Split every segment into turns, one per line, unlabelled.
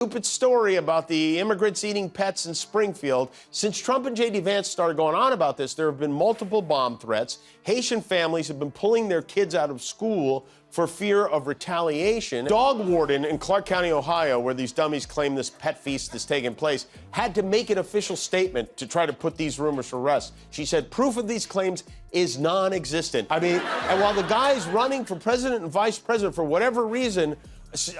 Stupid story about the immigrants eating pets in Springfield. Since Trump and J.D. Vance started going on about this, there have been multiple bomb threats. Haitian families have been pulling their kids out of school for fear of retaliation. Dog warden in Clark County, Ohio, where these dummies claim this pet feast is taking place, had to make an official statement to try to put these rumors to rest. She said proof of these claims is non-existent. And while the guys running for president and vice president, for whatever reason,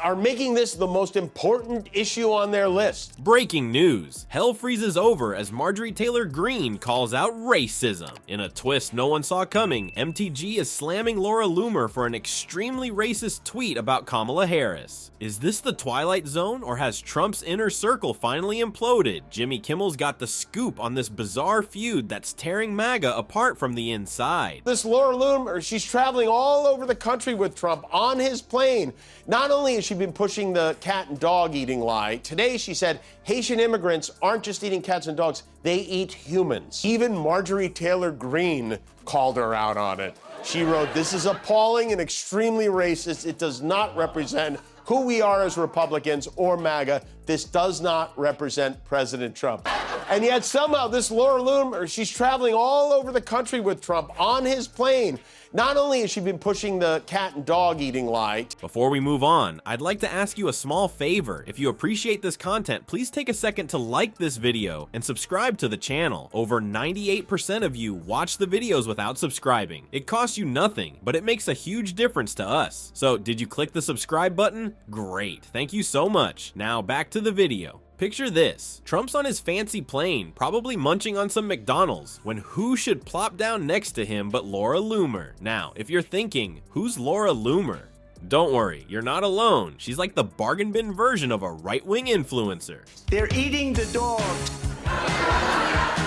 are making this the most important issue on their list.
Breaking news. Hell freezes over as Marjorie Taylor Greene calls out racism. In a twist no one saw coming, MTG is slamming Laura Loomer for an extremely racist tweet about Kamala Harris. Is this the Twilight Zone, or has Trump's inner circle finally imploded? Jimmy Kimmel's got the scoop on this bizarre feud that's tearing Maga apart from the inside.
This Laura Loomer, she's traveling all over the country with Trump on his plane. Not only has she been pushing the cat and dog eating lie, today she said Haitian immigrants aren't just eating cats and dogs, they eat humans. Even Marjorie Taylor Greene called her out on it. She wrote, "This is appalling and extremely racist. It does not represent who we are as Republicans or MAGA. This does not represent President Trump." And yet somehow this Laura Loomer, she's traveling all over the country with Trump on his plane. Not only has she been pushing the cat and dog eating lie.
Before we move on, I'd like to ask you a small favor. If you appreciate this content, please take a second to like this video and subscribe to the channel. Over 98% of you watch the videos without subscribing. It costs you nothing, but it makes a huge difference to us. So did you click the subscribe button? Great, thank you so much. Now back to the video. Picture this, Trump's on his fancy plane, probably munching on some McDonald's, when who should plop down next to him but Laura Loomer. Now, if you're thinking, who's Laura Loomer? Don't worry, you're not alone. She's like the bargain bin version of a right-wing influencer.
They're eating the dogs.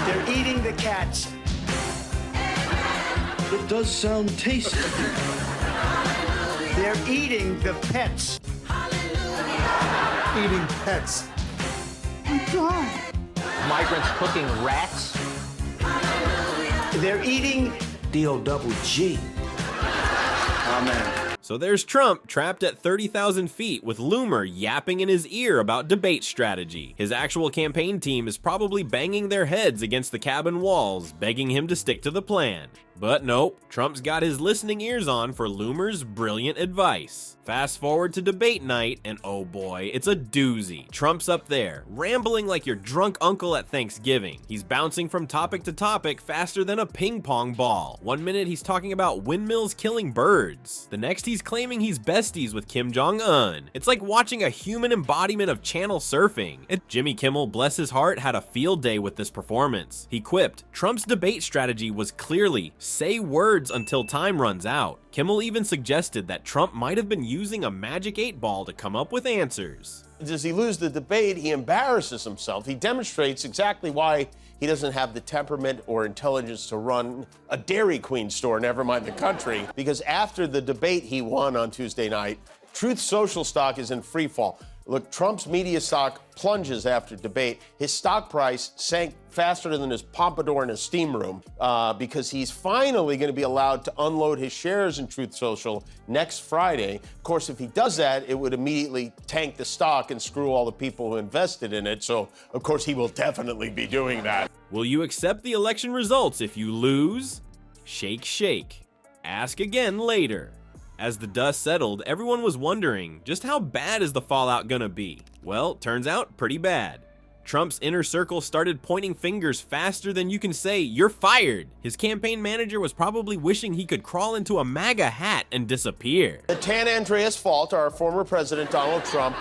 They're eating the cats.
It does sound tasty.
They're eating the pets.
Eating pets.
Migrants cooking rats.
They're eating
D-O-double-G. Amen.
So there's Trump trapped at 30,000 feet with Loomer yapping in his ear about debate strategy. His actual campaign team is probably banging their heads against the cabin walls, begging him to stick to the plan. But nope, Trump's got his listening ears on for Loomer's brilliant advice. Fast forward to debate night, and oh boy, it's a doozy. Trump's up there, rambling like your drunk uncle at Thanksgiving. He's bouncing from topic to topic faster than a ping pong ball. One minute he's talking about windmills killing birds. The next he's claiming he's besties with Kim Jong-un. It's like watching a human embodiment of channel surfing. Jimmy Kimmel, bless his heart, had a field day with this performance. He quipped, Trump's debate strategy was clearly say words until time runs out. Kimmel even suggested that Trump might have been using a magic 8-ball to come up with answers.
Does he lose the debate? He embarrasses himself. He demonstrates exactly why he doesn't have the temperament or intelligence to run a Dairy Queen store, never mind the country. Because after the debate he won on Tuesday night, Truth Social stock is in free fall. Look, Trump's media stock plunges after debate. His stock price sank faster than his pompadour in his steam room because he's finally going to be allowed to unload his shares in Truth Social next Friday. Of course, if he does that, it would immediately tank the stock and screw all the people who invested in it. So, of course, he will definitely be doing that.
Will you accept the election results if you lose? Shake, shake. Ask again later. As the dust settled, everyone was wondering, just how bad is the fallout gonna be? Well, turns out pretty bad. Trump's inner circle started pointing fingers faster than you can say, "You're fired." His campaign manager was probably wishing he could crawl into a MAGA hat and disappear.
The Tan Andreas fault, our former president Donald Trump,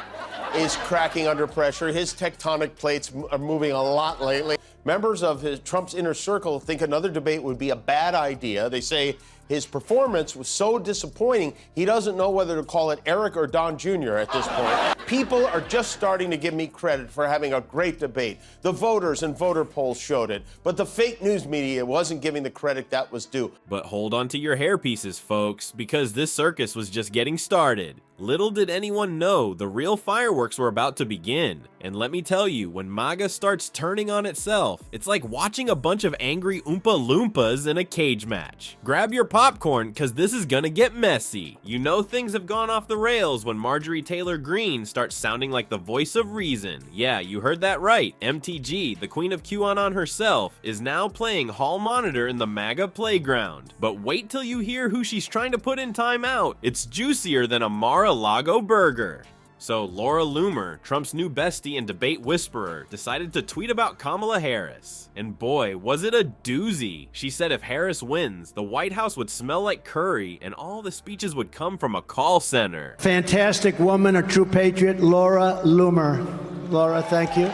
is cracking under pressure. His tectonic plates are moving a lot lately. Members of Trump's inner circle think another debate would be a bad idea. They say his performance was so disappointing, he doesn't know whether to call it Eric or Don Jr. at this point. People are just starting to give me credit for having a great debate. The voters and voter polls showed it, but the fake news media wasn't giving the credit that was due.
But hold on to your hairpieces, folks, because this circus was just getting started. Little did anyone know the real fireworks were about to begin. And let me tell you, when MAGA starts turning on itself, it's like watching a bunch of angry Oompa Loompas in a cage match. Grab your popcorn, cause this is gonna get messy. You know things have gone off the rails when Marjorie Taylor Greene starts sounding like the voice of reason. Yeah, you heard that right. MTG, the queen of QAnon herself, is now playing hall monitor in the MAGA playground. But wait till you hear who she's trying to put in timeout. It's juicier than a Mar-a-Lago burger. So Laura Loomer, Trump's new bestie and debate whisperer, decided to tweet about Kamala Harris. And boy, was it a doozy. She said if Harris wins, the White House would smell like curry and all the speeches would come from a call center.
Fantastic woman, a true patriot, Laura Loomer. Laura, thank you.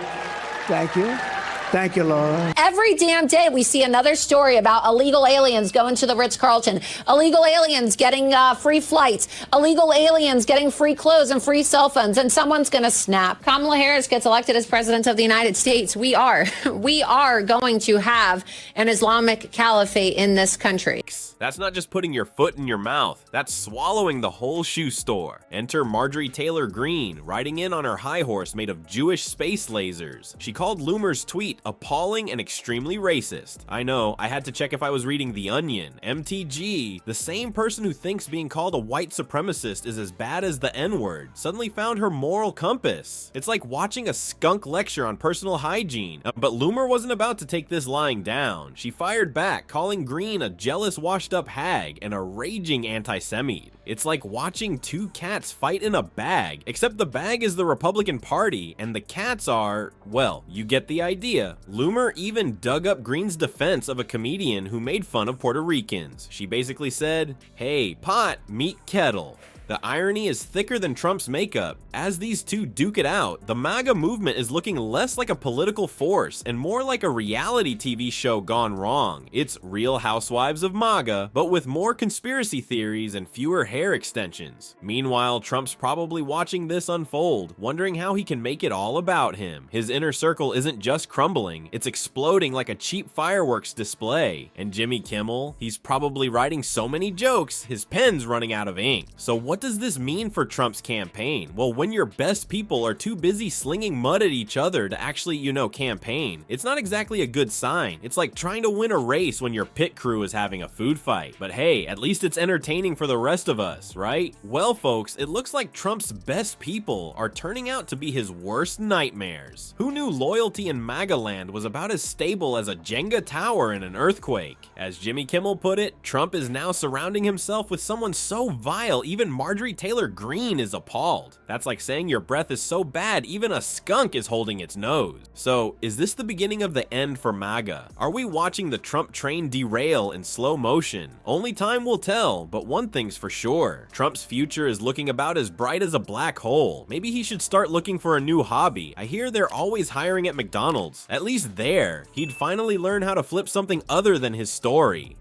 Thank you. Thank you, Laura.
Every damn day we see another story about illegal aliens going to the Ritz-Carlton, illegal aliens getting free flights, illegal aliens getting free clothes and free cell phones, and someone's going to snap. Kamala Harris gets elected as president of the United States. We are going to have an Islamic caliphate in this country.
That's not just putting your foot in your mouth, that's swallowing the whole shoe store. Enter Marjorie Taylor Greene, riding in on her high horse made of Jewish space lasers. She called Loomer's tweet appalling and extremely racist. I know, I had to check if I was reading The Onion. MTG, the same person who thinks being called a white supremacist is as bad as the N-word, suddenly found her moral compass. It's like watching a skunk lecture on personal hygiene. But Loomer wasn't about to take this lying down. She fired back, calling Greene a jealous, washed-up hag and a raging anti-Semite. It's like watching two cats fight in a bag, except the bag is the Republican Party and the cats are, well, you get the idea. Loomer even dug up Greene's defense of a comedian who made fun of Puerto Ricans. She basically said, hey, pot, meet kettle. The irony is thicker than Trump's makeup. As these two duke it out, the MAGA movement is looking less like a political force and more like a reality TV show gone wrong. It's Real Housewives of MAGA, but with more conspiracy theories and fewer hair extensions. Meanwhile, Trump's probably watching this unfold, wondering how he can make it all about him. His inner circle isn't just crumbling, it's exploding like a cheap fireworks display. And Jimmy Kimmel, he's probably writing so many jokes, his pen's running out of ink. So what does this mean for Trump's campaign? Well, when your best people are too busy slinging mud at each other to actually, campaign, it's not exactly a good sign. It's like trying to win a race when your pit crew is having a food fight. But hey, at least it's entertaining for the rest of us, right? Well, folks, it looks like Trump's best people are turning out to be his worst nightmares. Who knew loyalty in MAGA land was about as stable as a Jenga tower in an earthquake? As Jimmy Kimmel put it, Trump is now surrounding himself with someone so vile, even Marjorie Taylor Greene is appalled. That's like saying your breath is so bad even a skunk is holding its nose. So, is this the beginning of the end for MAGA? Are we watching the Trump train derail in slow motion? Only time will tell, but one thing's for sure. Trump's future is looking about as bright as a black hole. Maybe he should start looking for a new hobby. I hear they're always hiring at McDonald's. At least there, he'd finally learn how to flip something other than his story.